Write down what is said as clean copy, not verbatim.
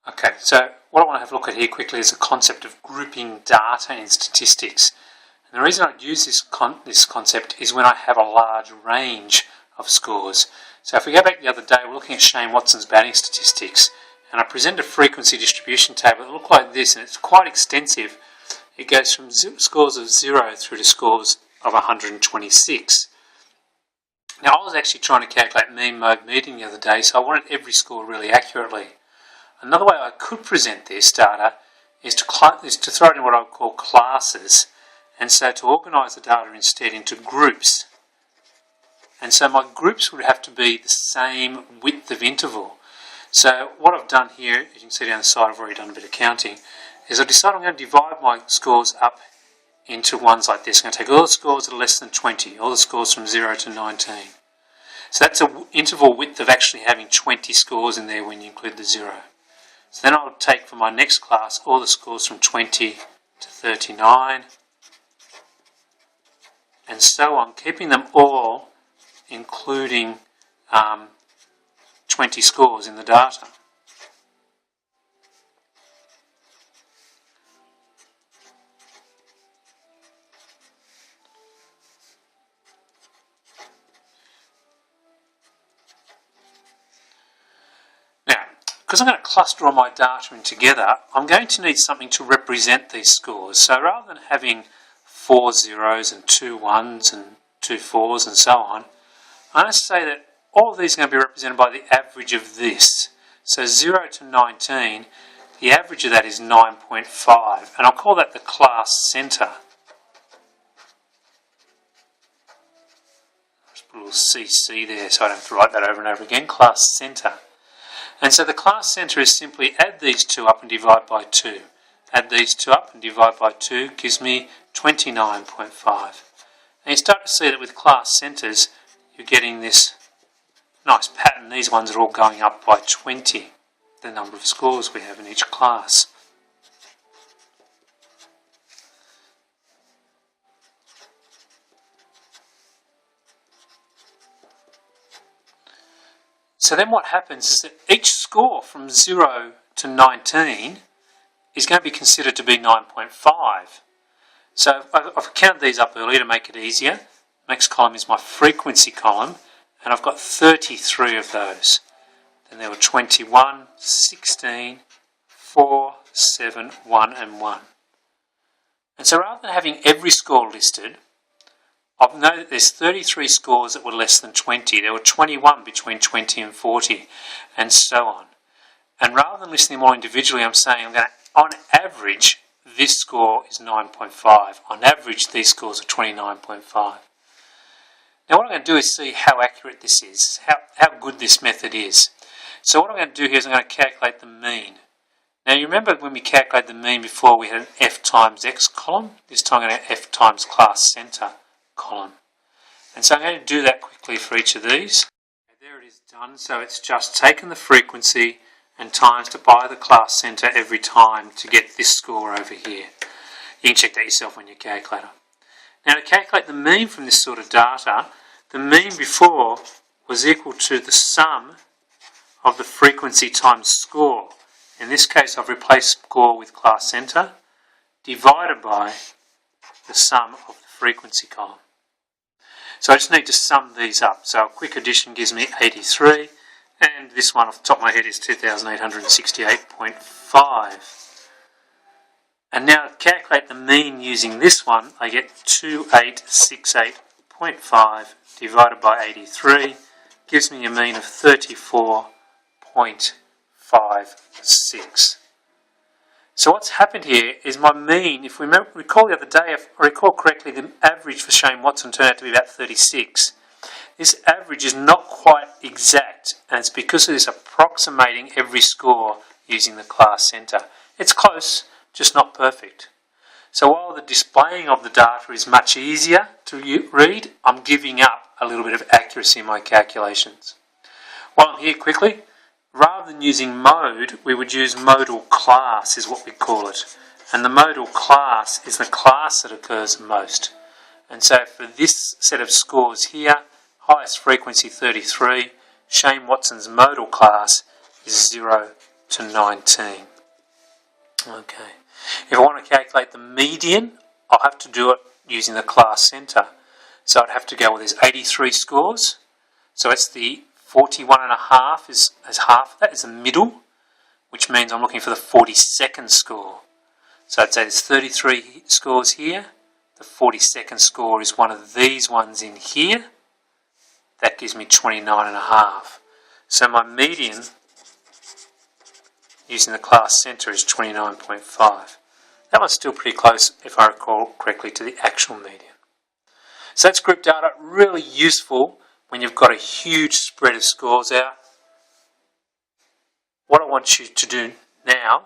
Okay, so what I want to have a look at here quickly is the concept of grouping data in statistics. And the reason I use this concept is when I have a large range of scores. So if we go back the other day, we're looking at Shane Watson's batting statistics, and I presented a frequency distribution table that looked like this, and it's quite extensive. It goes from scores of 0 through to scores of 126. Now, I was actually trying to calculate mean, mode, median the other day, so I wanted every score really accurately. Another way I could present this data is to throw it in what I would call classes, and so to organise the data instead into groups. And so my groups would have to be the same width of interval. So what I've done here, as you can see down the side, I've already done a bit of counting, is I've decided I'm going to divide my scores up into ones like this. I'm going to take all the scores that are less than 20, all the scores from 0 to 19. So that's an interval width of actually having 20 scores in there when you include the 0. So then I'll take for my next class all the scores from 20 to 39, and so on, keeping them all including 20 scores in the data. Because I'm going to cluster all my data in together, I'm going to need something to represent these scores. So rather than having 4 zeros and 2 ones and 2 fours and so on, I'm going to say that all of these are going to be represented by the average of this. So 0 to 19, the average of that is 9.5, and I'll call that the class centre. Just put a little CC there so I don't have to write that over and over again, class centre. And so the class centre is simply add these two up and divide by 2. Add these two up and divide by 2 gives me 29.5. And you start to see that with class centres, you're getting this nice pattern. These ones are all going up by 20, the number of scores we have in each class. So then what happens is that each score from 0 to 19 is going to be considered to be 9.5. So I've counted these up earlier to make it easier. Next column is my frequency column, and I've got 33 of those. Then there were 21, 16, 4, 7, 1 and 1. And so rather than having every score listed, I know that there's 33 scores that were less than 20. There were 21 between 20 and 40, and so on. And rather than listing them all individually, I'm saying on average, this score is 9.5. On average, these scores are 29.5. Now what I'm going to do is see how accurate this is, how good this method is. So what I'm going to do here is I'm going to calculate the mean. Now you remember when we calculated the mean before, we had an F times X column. This time I'm going to have F times class centre column. And so I'm going to do that quickly for each of these. There it is done. So it's just taken the frequency and times it by the class centre every time to get this score over here. You can check that yourself on your calculator. Now to calculate the mean from this sort of data, the mean before was equal to the sum of the frequency times score. In this case I've replaced score with class centre divided by the sum of the frequency column. So I just need to sum these up. So a quick addition gives me 83, and this one off the top of my head is 2868.5. And now to calculate the mean using this one, I get 2868.5 divided by 83 gives me a mean of 34.56. So what's happened here is my mean, if we recall the other day, if I recall correctly, the average for Shane Watson turned out to be about 36. This average is not quite exact, and it's because of this approximating every score using the class centre. It's close, just not perfect. So while the displaying of the data is much easier to read, I'm giving up a little bit of accuracy in my calculations. While I'm here quickly, rather than using mode, we would use modal class is what we call it. And the modal class is the class that occurs most. And so for this set of scores here, highest frequency 33, Shane Watson's modal class is 0 to 19. Okay. If I want to calculate the median, I'll have to do it using the class centre. So I'd have to go with these 83 scores. So it's the 41.5 is half of that is the middle, which means I'm looking for the 42nd score. So I'd say there's 33 scores here. The 42nd score is one of these ones in here. That gives me 29.5. So my median using the class centre is 29.5. That one's still pretty close, if I recall correctly, to the actual median. So that's group data, really useful when you've got a huge spread of scores out. What I want you to do now